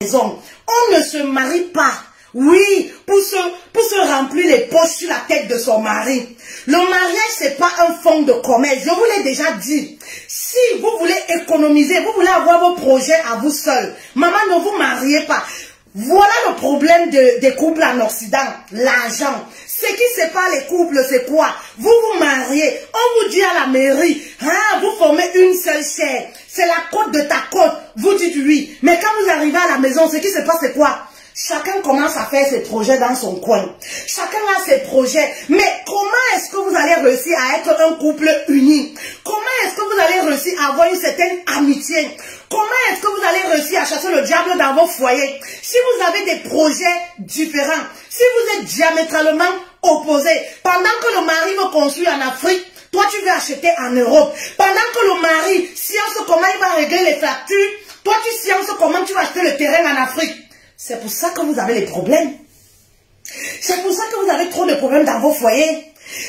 maison. On ne se marie pas. Oui, pour se remplir les poches sur la tête de son mari. Le mariage, c'est pas un fonds de commerce. Je vous l'ai déjà dit. Si vous voulez économiser, vous voulez avoir vos projets à vous seul, maman, ne vous mariez pas. Voilà le problème des couples en Occident, l'argent. Ce qui sépare les couples, c'est quoi? Vous vous mariez, on vous dit à la mairie, ah, vous formez une seule chair, c'est la côte de ta côte, vous dites oui. Mais quand vous arrivez à la maison, ce qui se passe, c'est quoi? Chacun commence à faire ses projets dans son coin. Chacun a ses projets. Mais comment est-ce que vous allez réussir à être un couple uni? Comment est-ce que vous allez réussir à avoir une certaine amitié? Comment est-ce que vous allez réussir à chasser le diable dans vos foyers? Si vous avez des projets différents, si vous êtes diamétralement opposés, pendant que le mari veut construire en Afrique, toi tu veux acheter en Europe. Pendant que le mari science comment il va régler les factures, toi tu sciences comment tu vas acheter le terrain en Afrique. C'est pour ça que vous avez les problèmes. C'est pour ça que vous avez trop de problèmes dans vos foyers.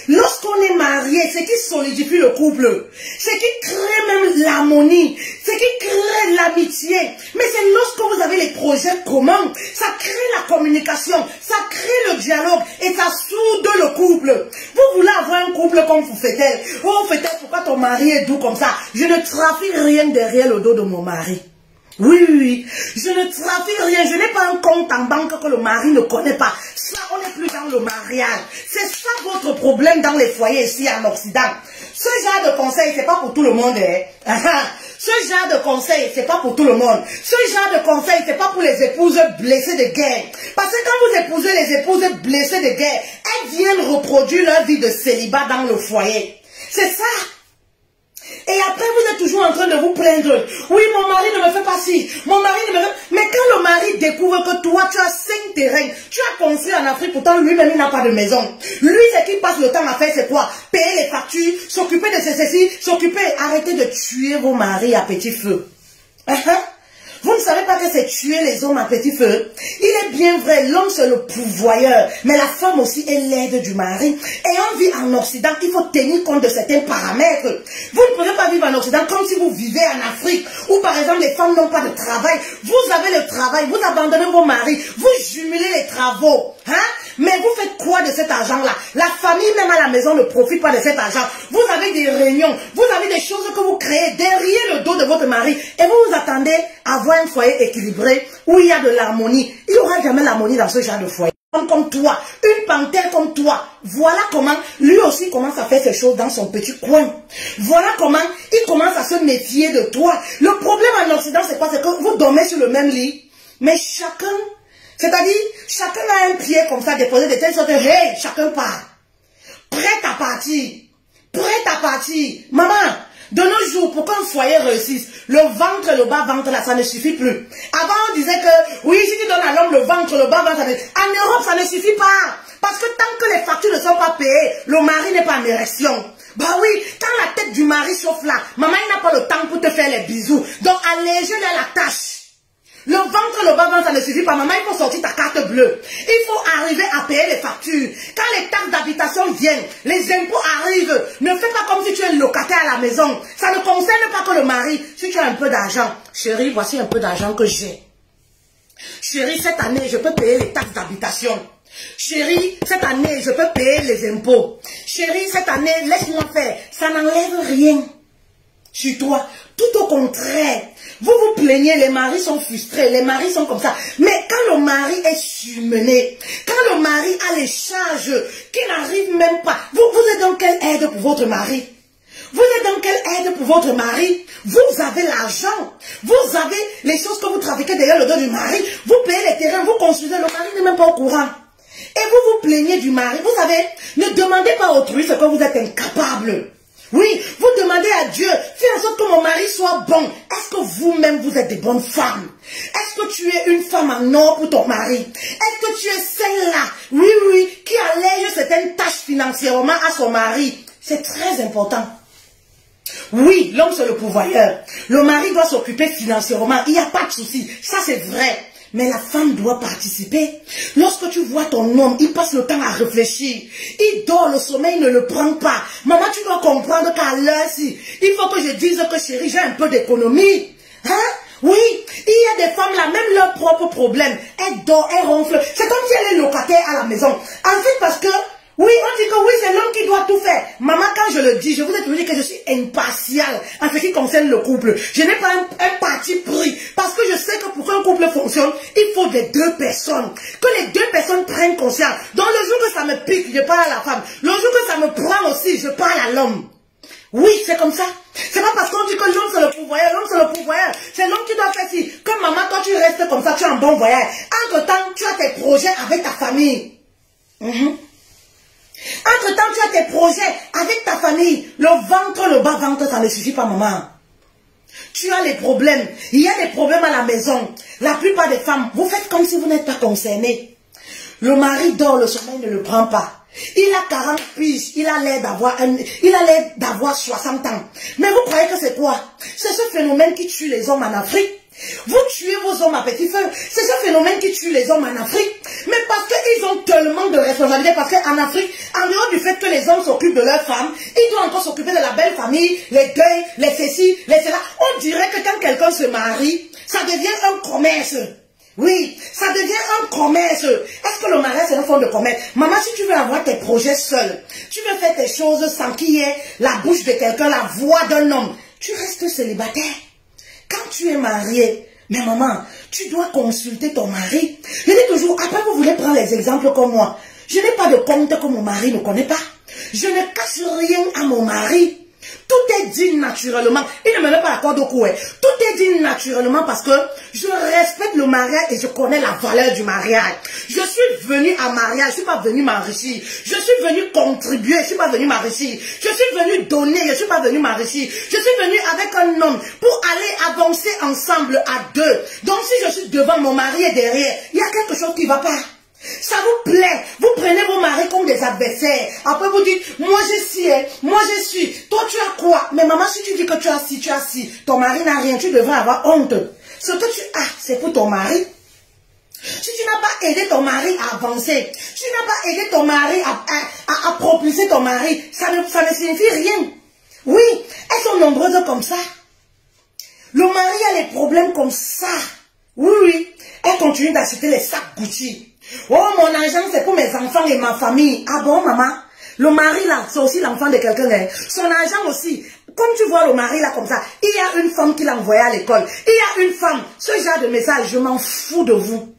Lorsqu'on est marié, c'est qui solidifie le couple. C'est qui crée même l'harmonie. C'est qui crée l'amitié. Mais c'est lorsque vous avez les projets communs, ça crée la communication, ça crée le dialogue et ça soude le couple. Vous voulez avoir un couple comme Foufetel. Oh Foufetel, pourquoi ton mari est doux comme ça? Je ne trafique rien derrière le dos de mon mari. Oui, oui, oui, je ne trafique rien, je n'ai pas un compte en banque que le mari ne connaît pas. Ça, on n'est plus dans le mariage. C'est ça votre problème dans les foyers ici en Occident. Ce genre de conseil, c'est pas pour tout le monde. Hein? Ce genre de conseil, c'est pas pour tout le monde. Ce genre de conseil, c'est pas pour les épouses blessées de guerre. Parce que quand vous épousez les épouses blessées de guerre, elles viennent reproduire leur vie de célibat dans le foyer. C'est ça. Et après, vous êtes toujours en train de vous plaindre. Oui, mon mari ne me fait pas ci. Mon mari ne me fait... Mais quand le mari découvre que toi, tu as 5 terrains, tu as construit en Afrique, pourtant lui-même, il n'a pas de maison. Lui, ce qu'il passe le temps à faire, c'est quoi? Payer les factures, s'occuper de ceci, s'occuper... Arrêtez de tuer vos maris à petit feu. Vous ne savez pas que c'est tuer les hommes à petit feu. Il est bien vrai, l'homme c'est le pourvoyeur, mais la femme aussi est l'aide du mari. Et on vit en Occident, il faut tenir compte de certains paramètres. Vous ne pouvez pas vivre en Occident comme si vous vivez en Afrique, où par exemple les femmes n'ont pas de travail. Vous avez le travail, vous abandonnez vos maris, vous jumelez les travaux. Mais vous faites quoi de cet argent-là? La famille même à la maison ne profite pas de cet argent. Vous avez des réunions, vous avez des choses que vous créez derrière le dos de votre mari et vous vous attendez à avoir un foyer équilibré où il y a de l'harmonie. Il n'y aura jamais l'harmonie dans ce genre de foyer. Comme toi, une panthère comme toi, voilà comment lui aussi commence à faire ses choses dans son petit coin. Voilà comment il commence à se méfier de toi. Le problème en Occident, c'est quoi? C'est que vous dormez sur le même lit, mais chacun... C'est-à-dire, chacun a un pied comme ça déposé de telle sorte que, hey, chacun part. Prête à partir. Prête à partir. Maman, de nos jours, pour qu'un foyer réussisse, le ventre et le bas-ventre, là, ça ne suffit plus. Avant, on disait que, oui, si tu donnes à l'homme le ventre, le bas-ventre, en Europe, ça ne suffit pas. Parce que tant que les factures ne sont pas payées, le mari n'est pas en érection. Bah oui, quand la tête du mari chauffe là, maman, il n'a pas le temps pour te faire les bisous. Donc, allégez-le la tâche. Le ventre, le bas-ventre, ça ne suffit pas. Maman, il faut sortir ta carte bleue. Il faut arriver à payer les factures. Quand les taxes d'habitation viennent, les impôts arrivent. Ne fais pas comme si tu es locataire à la maison. Ça ne concerne pas que le mari. Si tu as un peu d'argent, chérie, voici un peu d'argent que j'ai. Chérie, cette année, je peux payer les taxes d'habitation. Chérie, cette année, je peux payer les impôts. Chérie, cette année, laisse-moi faire. Ça n'enlève rien sur toi. Tout au contraire. Vous vous plaignez, les maris sont frustrés, les maris sont comme ça. Mais quand le mari est surmené, quand le mari a les charges qui n'arrivent même pas, vous êtes dans quelle aide pour votre mari? Vous êtes dans quelle aide pour votre mari? Vous avez l'argent, vous avez les choses que vous trafiquez derrière le dos du mari, vous payez les terrains, vous construisez, le mari n'est même pas au courant. Et vous vous plaignez du mari, vous savez, ne demandez pas à autrui ce que vous êtes incapable. Oui, vous demandez à Dieu, fais en sorte que mon mari soit bon. Est-ce que vous-même, vous êtes des bonnes femmes? Est-ce que tu es une femme en or pour ton mari? Est-ce que tu es celle-là, oui, oui, qui allège certaines tâches financièrement à son mari? C'est très important. Oui, l'homme c'est le pourvoyeur. Le mari doit s'occuper financièrement, il n'y a pas de souci, ça c'est vrai. Mais la femme doit participer. Lorsque tu vois ton homme, il passe le temps à réfléchir. Il dort, le sommeil ne le prend pas. Maman, tu dois comprendre qu'à l'heure-ci, il faut que je dise que chérie, j'ai un peu d'économie. Oui, il y a des femmes là, même leurs propres problèmes. Elles dorment, elles ronflent. C'est comme si elle est locataire à la maison. En fait, parce que, oui, on dit que oui, c'est l'homme qui doit tout faire. Maman, quand je le dis, je vous ai toujours dit que je suis impartiale en ce qui concerne le couple. Je n'ai pas un parti pris. Parce que je sais que pour qu'un couple fonctionne, il faut des deux personnes. Que les deux personnes prennent conscience. Donc le jour que ça me pique, je parle à la femme. Le jour que ça me prend aussi, je parle à l'homme. Oui, c'est comme ça. C'est pas parce qu'on dit que l'homme c'est le pourvoyeur, l'homme c'est le pourvoyeur. C'est l'homme qui doit faire ci. Comme maman, toi tu restes comme ça, tu es en bon voyage. Entre-temps, tu as tes projets avec ta famille. Entre-temps, tu as tes projets avec ta famille. Le ventre, le bas-ventre, ça ne suffit pas, maman. Tu as les problèmes. Il y a des problèmes à la maison. La plupart des femmes, vous faites comme si vous n'êtes pas concernés. Le mari dort, le sommeil ne le prend pas. Il a 40 piges, il a l'air d'avoir 60 ans. Mais vous croyez que c'est quoi? C'est ce phénomène qui tue les hommes en Afrique. Vous tuez vos hommes à petit feu. C'est ce phénomène qui tue les hommes en Afrique. Mais parce qu'ils ont tellement de responsabilités. Parce qu'en Afrique, en dehors du fait que les hommes s'occupent de leurs femmes, ils doivent encore s'occuper de la belle famille, les deuils, les ceci, les cela. On dirait que quand quelqu'un se marie, ça devient un commerce. Oui, ça devient un commerce. Est-ce que le mariage c'est une forme de commerce? Maman, si tu veux avoir tes projets seul, tu veux faire tes choses sans qu'il y ait la bouche de quelqu'un, la voix d'un homme, tu restes célibataire. Quand tu es marié, mais maman, tu dois consulter ton mari. Je dis toujours, après vous voulez prendre les exemples comme moi. Je n'ai pas de compte que mon mari ne connaît pas. Je ne cache rien à mon mari. Tout est dit naturellement. Il ne me met pas la corde au cou. Tout est dit naturellement parce que je respecte le mariage et je connais la valeur du mariage. Je suis venue à mariage, je ne suis pas venue m'enrichir. Je suis venue contribuer, je ne suis pas venue m'enrichir. Je suis venue donner, je ne suis pas venue m'enrichir. Je suis venue avec un homme pour aller avancer ensemble à deux. Donc si je suis devant mon mari et derrière, il y a quelque chose qui ne va pas. Ça vous plaît, vous prenez vos maris comme des adversaires. Après vous dites, moi je suis, moi je suis. Toi tu as quoi? Mais maman, si tu dis que tu as ci, tu as ci. Ton mari n'a rien, tu devrais avoir honte. Ce que tu as, c'est pour ton mari. Si tu n'as pas aidé ton mari à avancer, si tu n'as pas aidé ton mari à propulser ton mari, ça ne signifie rien. Oui, elles sont nombreuses comme ça. Le mari a les problèmes comme ça. Oui, oui. Elle continue d'acheter les sacs Gucci. Oh, mon argent, c'est pour mes enfants et ma famille. Ah bon, maman? Le mari, là, c'est aussi l'enfant de quelqu'un. Hein? Son argent aussi. Comme tu vois le mari, là, comme ça, il y a une femme qui l'a envoyé à l'école. Il y a une femme. Ce genre de message, je m'en fous de vous.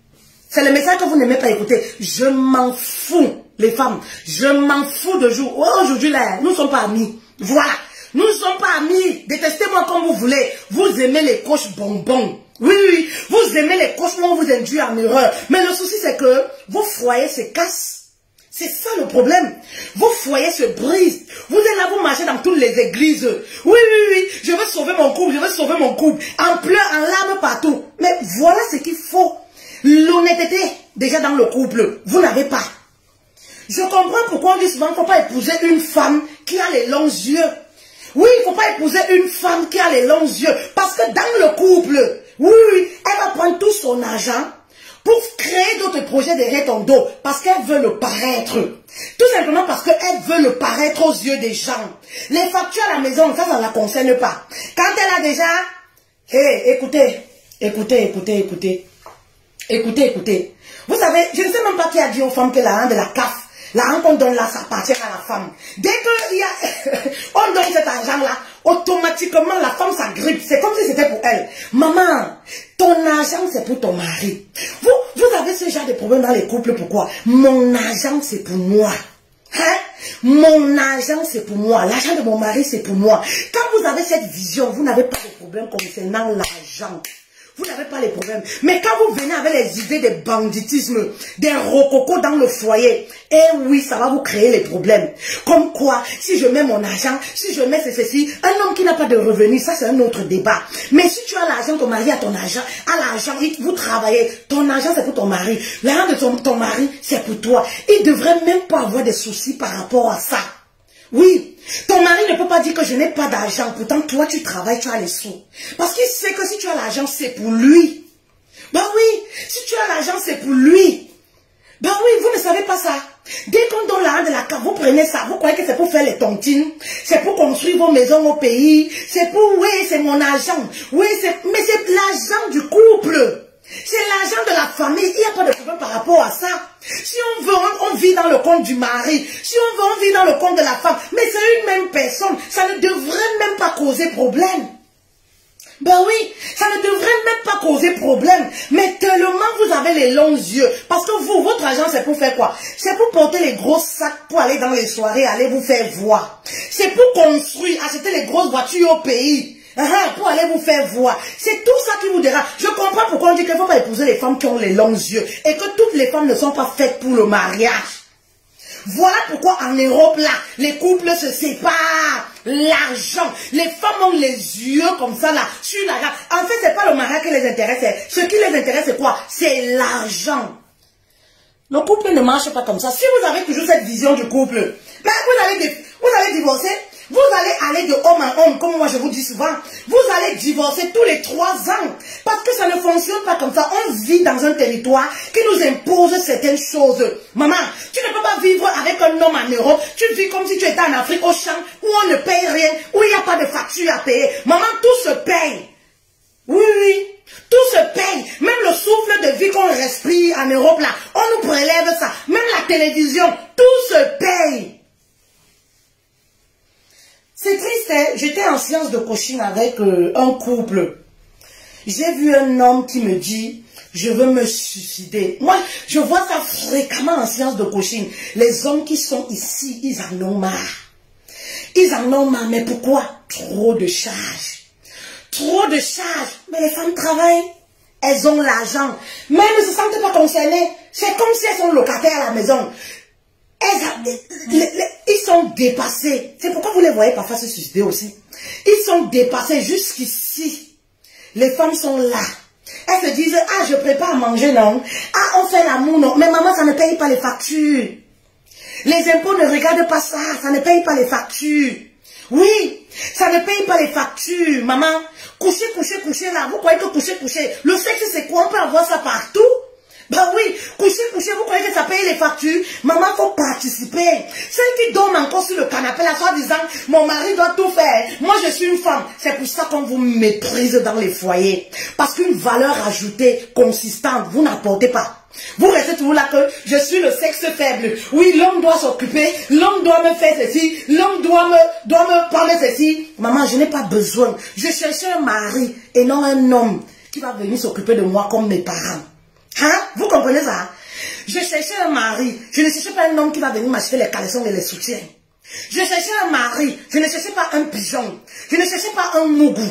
C'est le message que vous n'aimez pas écouter. Je m'en fous, les femmes. Je m'en fous de vous. Oh, aujourd'hui, là, nous ne sommes pas amis. Voilà. Nous ne sommes pas amis. Détestez-moi comme vous voulez. Vous aimez les coches bonbons. Oui, oui, vous aimez les cauchemars, vous induisez en erreur. Mais le souci, c'est que vos foyers se cassent. C'est ça le problème. Vos foyers se brisent. Vous êtes là, vous marchez dans toutes les églises. Oui, oui, oui, je veux sauver mon couple, je veux sauver mon couple. En pleurs, en larmes partout. Mais voilà ce qu'il faut. L'honnêteté, déjà dans le couple, vous n'avez pas. Je comprends pourquoi on dit souvent qu'il ne faut pas épouser une femme qui a les longs yeux. Oui, il ne faut pas épouser une femme qui a les longs yeux. Parce que dans le couple, oui, elle va prendre tout son argent pour créer d'autres projets derrière ton dos. Parce qu'elle veut le paraître. Tout simplement parce qu'elle veut le paraître aux yeux des gens. Les factures à la maison, ça ne la concerne pas. Quand elle a déjà... Hé, écoutez. Vous savez, je ne sais même pas qui a dit aux femmes que l'argent de la CAF, l'argent qu'on donne là, ça appartient à la femme. Dès on donne cet argent-là, automatiquement la femme s'agrippe. C'est comme si c'était pour elle. Maman, ton argent c'est pour ton mari. Vous avez ce genre de problème dans les couples, pourquoi? Mon argent c'est pour moi. Hein? Mon argent c'est pour moi. L'argent de mon mari c'est pour moi. Quand vous avez cette vision, vous n'avez pas de problème concernant l'argent. Vous n'avez pas les problèmes. Mais quand vous venez avec les idées de banditisme, des rococos dans le foyer, eh oui, ça va vous créer les problèmes. Comme quoi, si je mets mon argent, si je mets ceci, un homme qui n'a pas de revenus, ça c'est un autre débat. Mais si tu as l'argent, ton mari a ton argent, vous travaillez, ton argent c'est pour ton mari, l'argent de ton mari c'est pour toi. Il ne devrait même pas avoir de soucis par rapport à ça. Oui, ton mari ne peut pas dire que je n'ai pas d'argent. Pourtant, toi, tu travailles, tu as les sous. Parce qu'il sait que si tu as l'argent, c'est pour lui. Ben oui, si tu as l'argent, c'est pour lui. Ben oui, vous ne savez pas ça. Dès qu'on donne l'argent de la carte, vous prenez ça, vous croyez que c'est pour faire les tontines. c'est pour construire vos maisons au pays, c'est pour, oui, c'est mon argent, oui, mais c'est l'argent du couple. C'est l'argent de la famille, il n'y a pas de problème par rapport à ça. Si on veut, on vit dans le compte du mari. Si on veut, on vit dans le compte de la femme. Mais c'est une même personne, ça ne devrait même pas causer problème. Ben oui, ça ne devrait même pas causer problème. Mais tellement vous avez les longs yeux. Parce que vous, votre argent, c'est pour faire quoi? C'est pour porter les gros sacs pour aller dans les soirées, aller vous faire voir. C'est pour construire, acheter les grosses voitures au pays. Pour aller vous faire voir. C'est tout ça qui vous dérange. Je comprends pourquoi on dit qu'il ne faut pas épouser les femmes qui ont les longs yeux. Et que toutes les femmes ne sont pas faites pour le mariage. Voilà pourquoi en Europe, là, les couples se séparent. L'argent. Les femmes ont les yeux comme ça, là, sur l'argent. En fait, c'est pas le mariage qui les intéresse. Ce qui les intéresse, c'est quoi? C'est l'argent. Le couple ne marche pas comme ça. Si vous avez toujours cette vision du couple, ben, vous allez divorcer. Vous allez aller de homme en homme, comme moi je vous dis souvent. Vous allez divorcer tous les 3 ans. Parce que ça ne fonctionne pas comme ça. On vit dans un territoire qui nous impose certaines choses. Maman, tu ne peux pas vivre avec un homme en Europe. Tu vis comme si tu étais en Afrique, au champ, où on ne paye rien, où il n'y a pas de facture à payer. Maman, tout se paye. Oui, oui. Tout se paye. Même le souffle de vie qu'on respire en Europe, là, on nous prélève ça. Même la télévision, tout se paye. C'est triste, hein? J'étais en séance de coaching avec un couple. J'ai vu un homme qui me dit, je veux me suicider. Moi, je vois ça fréquemment en séance de coaching. Les hommes qui sont ici, ils en ont marre. Ils en ont marre, mais pourquoi? Trop de charges. Trop de charges. Mais les femmes travaillent. Elles ont l'argent. Mais elles ne se sentent pas concernées. C'est comme si elles sont locataires à la maison. Ils sont dépassés. C'est pourquoi vous les voyez parfois se suicider aussi. Ils sont dépassés jusqu'ici. Les femmes sont là. Elles se disent, ah, je prépare à manger, non. Ah, on fait l'amour, non. Mais maman, ça ne paye pas les factures. Les impôts ne regardent pas ça. Ça ne paye pas les factures. Oui, ça ne paye pas les factures. Maman, coucher, coucher, coucher là. Vous croyez que coucher, coucher. Le sexe, c'est quoi? On peut avoir ça partout. Bah oui, coucher, coucher, vous croyez que ça paye les factures? Maman, faut participer. Celle qui dorment encore sur le canapé, là, soit disant, mon mari doit tout faire. Moi, je suis une femme. C'est pour ça qu'on vous méprise dans les foyers. Parce qu'une valeur ajoutée, consistante, vous n'apportez pas. Vous restez toujours là que je suis le sexe faible. Oui, l'homme doit s'occuper, l'homme doit me faire ceci, l'homme doit me parler ceci. Maman, je n'ai pas besoin. Je cherche un mari et non un homme qui va venir s'occuper de moi comme mes parents. Hein? Vous comprenez ça? Je cherchais un mari. Je ne cherchais pas un homme qui va venir m'acheter les caleçons et les soutiens. Je cherchais un mari. Je ne cherchais pas un pigeon. Je ne cherchais pas un mougou.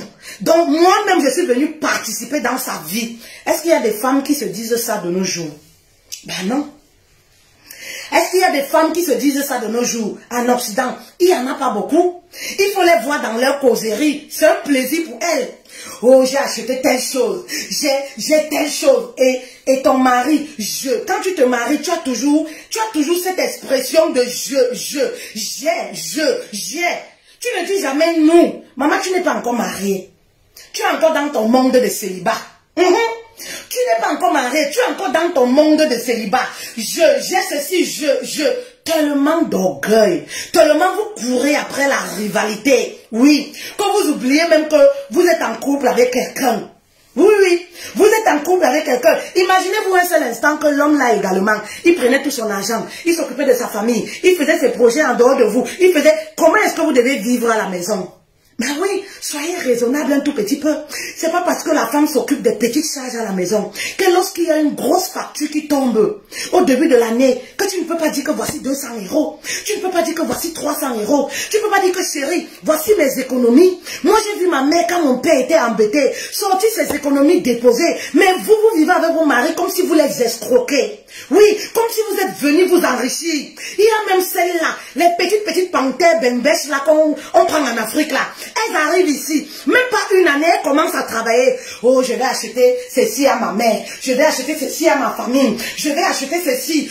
Donc moi-même, je suis venue participer dans sa vie. Est-ce qu'il y a des femmes qui se disent ça de nos jours? Ben non. Est-ce qu'il y a des femmes qui se disent ça de nos jours? En Occident, il n'y en a pas beaucoup. Il faut les voir dans leur causerie. C'est un plaisir pour elles. Oh, j'ai acheté telle chose. J'ai telle chose. Et ton mari, quand tu te maries, tu as toujours cette expression de j'ai. Tu ne dis jamais nous. Maman, tu n'es pas encore mariée. Tu es encore dans ton monde de célibat. Tu n'es pas encore marié, tu es encore dans ton monde de célibat. J'ai ceci, tellement d'orgueil, tellement vous courez après la rivalité. Oui, que vous oubliez même que vous êtes en couple avec quelqu'un. Oui, vous êtes en couple avec quelqu'un. Imaginez-vous un seul instant que l'homme là également, il prenait tout son argent, il s'occupait de sa famille, il faisait ses projets en dehors de vous, comment est-ce que vous devez vivre à la maison? Ben oui, soyez raisonnable un tout petit peu. C'est pas parce que la femme s'occupe des petites charges à la maison que lorsqu'il y a une grosse facture qui tombe au début de l'année, que tu ne peux pas dire que voici 200 €. Tu ne peux pas dire que voici 300 €. Tu ne peux pas dire que chérie, voici mes économies. Moi j'ai vu ma mère quand mon père était embêté, sortir ses économies déposées. Mais vous vivez avec vos maris comme si vous les escroquez. Oui, comme si vous êtes venus vous enrichir. Il y a même celles-là, les petites panthères bembèches là qu'on prend en Afrique là. Elles arrivent ici, même pas une année, elles commencent à travailler. Oh, je vais acheter ceci à ma mère, je vais acheter ceci à ma famille, je vais acheter ceci,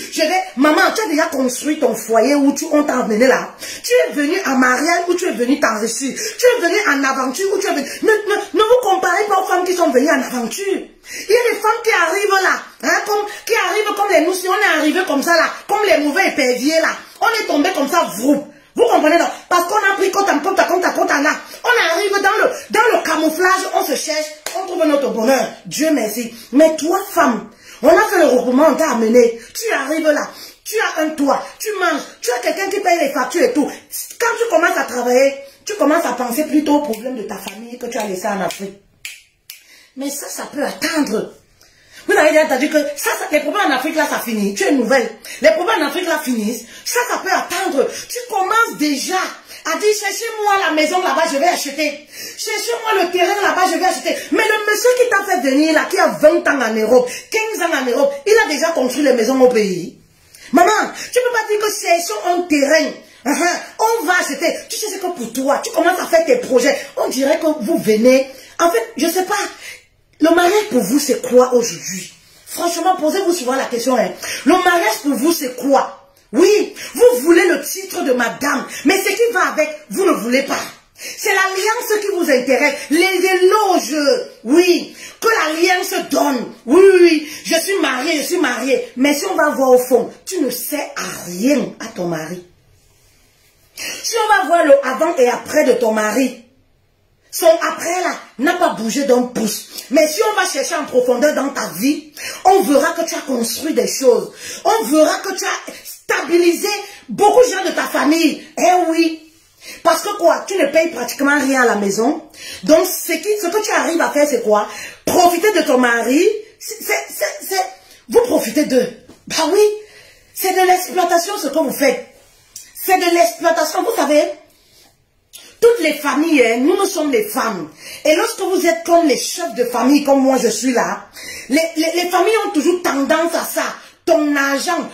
Maman, tu as déjà construit ton foyer où on t'a emmené là. Tu es venu en mariage où tu es venu t'enrichir. Tu es venu en aventure où tu es venu... Ne vous comparez pas aux femmes qui sont venues en aventure. Il y a des femmes qui arrivent là, hein, qui arrivent comme les nous, si on est arrivé comme ça là, comme les mauvais éperviers là. On est tombé comme ça, vous. Vous comprenez donc? Parce qu'on a pris compte là. On arrive dans le camouflage, on se cherche, on trouve notre bonheur. Dieu merci. Mais toi, femme, on a fait le regroupement, on t'a amené. Tu arrives là, tu as un toit, tu manges, tu as quelqu'un qui paye les factures et tout. Quand tu commences à travailler, tu commences à penser plutôt aux problèmes de ta famille que tu as laissé en Afrique. Mais ça peut attendre. Vous avez déjà entendu que les problèmes en Afrique là, ça finit. Tu es nouvelle. Les problèmes en Afrique là finissent. Ça peut attendre. Tu commences déjà à dire, cherchez-moi la maison là-bas, je vais acheter. Cherchez-moi le terrain là-bas, je vais acheter. Mais le monsieur qui t'a fait venir là, qui a 20 ans en Europe, 15 ans en Europe, il a déjà construit les maisons au pays. Maman, tu ne peux pas dire que cherchons un terrain. On va acheter. Tu sais ce que pour toi, tu commences à faire tes projets. On dirait que vous venez. En fait, je ne sais pas. Le mariage pour vous, c'est quoi aujourd'hui? Franchement, posez-vous souvent la question. Hein. Le mariage pour vous, c'est quoi? Oui, vous voulez le titre de madame, mais ce qui va avec, vous ne voulez pas. C'est l'alliance qui vous intéresse, les éloges, oui, que l'alliance donne. Oui, je suis mariée. Mais si on va voir au fond, tu ne sais à rien à ton mari. Si on va voir le avant et après de ton mari, son après là n'a pas bougé d'un pouce. Mais si on va chercher en profondeur dans ta vie, on verra que tu as construit des choses. On verra que tu as stabilisé beaucoup de gens de ta famille. Eh oui. Parce que quoi? Tu ne payes pratiquement rien à la maison. Donc ce que tu arrives à faire, c'est quoi? Profiter de ton mari. Vous profitez d'eux. Bah oui. C'est de l'exploitation ce que vous faites. C'est de l'exploitation. Vous savez, toutes les familles, nous sommes les femmes. Et lorsque vous êtes comme les chefs de famille, comme moi je suis là, les familles ont toujours tendance à ça. Ton argent.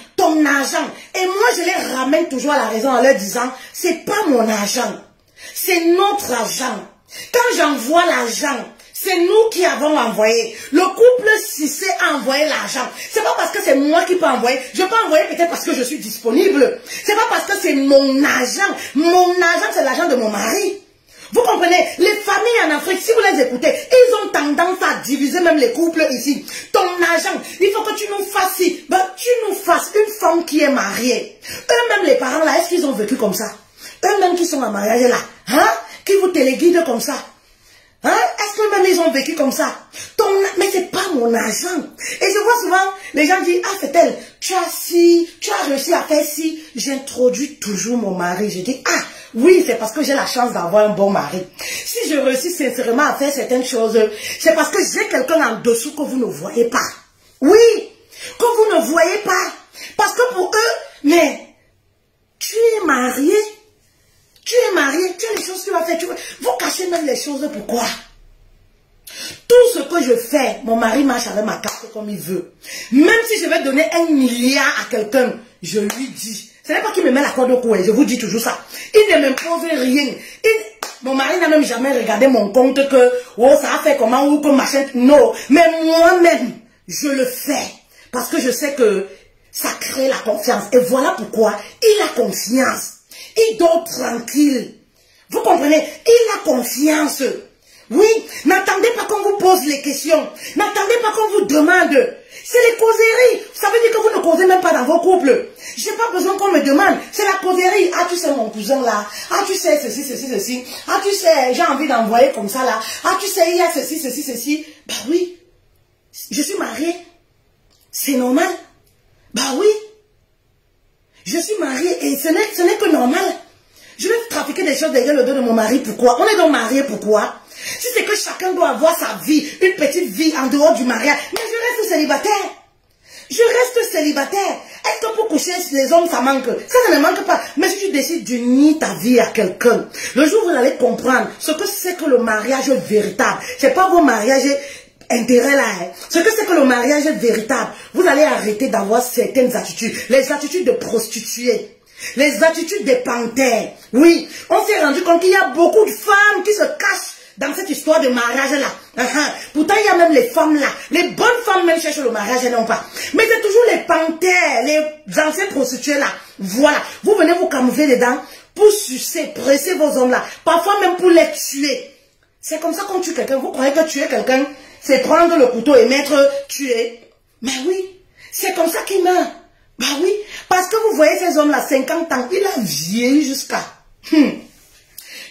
Et moi je les ramène toujours à la raison en leur disant, c'est pas mon argent. C'est notre argent. Quand j'envoie l'argent, c'est nous qui avons envoyé. Le couple Cissé a envoyé l'argent. C'est pas parce que c'est moi qui peux envoyer. Je peux envoyer peut-être parce que je suis disponible. C'est pas parce que c'est mon argent. Mon argent, c'est l'argent de mon mari. Vous comprenez? Les familles en Afrique, si vous les écoutez, ils ont tendance à diviser même les couples ici. Ton argent, il faut que tu nous fasses ci. Ben, tu nous fasses une femme qui est mariée. Eux-mêmes, les parents là, est-ce qu'ils ont vécu comme ça? Eux-mêmes qui sont en mariage là, hein? Qui vous téléguident comme ça? Hein? Est-ce que même ils ont vécu comme ça? Mais c'est pas mon argent. Et je vois souvent, les gens disent, ah c'est elle, tu as réussi à faire ci. J'introduis toujours mon mari. Je dis, ah oui, c'est parce que j'ai la chance d'avoir un bon mari. Si je réussis sincèrement à faire certaines choses, c'est parce que j'ai quelqu'un en dessous que vous ne voyez pas. Oui, que vous ne voyez pas. Parce que pour eux, mais tu es marié. Tu es marié, tu as les choses que tu vas faire. Vous cachez même les choses, pourquoi? Tout ce que je fais, mon mari marche avec ma carte comme il veut. Même si je vais donner 1 milliard à quelqu'un, je lui dis. Ce n'est pas qu'il me met la corde au cou, je vous dis toujours ça. Il ne m'impose rien. Mon mari n'a même jamais regardé mon compte que, oh, ça a fait comment, ou que machin. Non, mais moi-même, je le fais. Parce que je sais que ça crée la confiance. Et voilà pourquoi il a confiance. Il dort tranquille. Vous comprenez? Il a confiance. Oui, n'attendez pas qu'on vous pose les questions. N'attendez pas qu'on vous demande. C'est les causeries. Ça veut dire que vous ne causez même pas dans vos couples. Je n'ai pas besoin qu'on me demande. C'est la causerie. Ah, tu sais mon cousin là. Ah, tu sais ceci. Ah, tu sais, j'ai envie d'envoyer comme ça là. Ah, tu sais, il y a ceci. Bah oui. Je suis mariée. C'est normal. Bah oui. Je suis mariée et ce n'est que normal. Je vais trafiquer des choses derrière le dos de mon mari. Pourquoi? On est donc mariés, pourquoi? Si c'est que chacun doit avoir sa vie, une petite vie en dehors du mariage. Mais je reste célibataire. Est-ce que pour coucher les hommes, ça manque? Ça ne manque pas. Mais si tu décides d'unir ta vie à quelqu'un, le jour où vous allez comprendre ce que c'est que le mariage véritable. C'est pas vos mariages intérêt là. Ce que c'est que le mariage véritable. Vous allez arrêter d'avoir certaines attitudes. Les attitudes de prostituées. Les attitudes des panthères. Oui, on s'est rendu compte qu'il y a beaucoup de femmes qui se cachent dans cette histoire de mariage là. Pourtant, il y a même les femmes là. Les bonnes femmes même cherchent le mariage, non pas. Mais c'est toujours les panthères, les anciennes prostituées là. Voilà. Vous venez vous camoufler dedans pour sucer, presser vos hommes là. Parfois même pour les tuer. C'est comme ça qu'on tue quelqu'un. Vous croyez que tuer quelqu'un, c'est prendre le couteau et mettre tuer. Mais oui, c'est comme ça qu'il meurt. Bah oui, parce que vous voyez ces hommes-là, 50 ans, il a vieilli jusqu'à...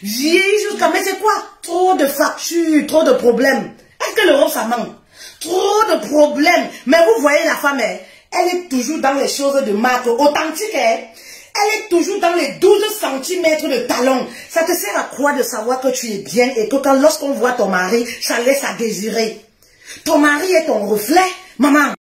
Vieilli jusqu'à... Mais c'est quoi? Trop de factures, trop de problèmes. Est-ce que l'Europe, ça manque? Trop de problèmes. Mais vous voyez la femme, elle est toujours dans les choses de marque authentique. Elle est toujours dans les 12 cm de talons. Ça te sert à quoi de savoir que tu es bien et que lorsqu'on voit ton mari, ça laisse à désirer? Ton mari est ton reflet. Maman,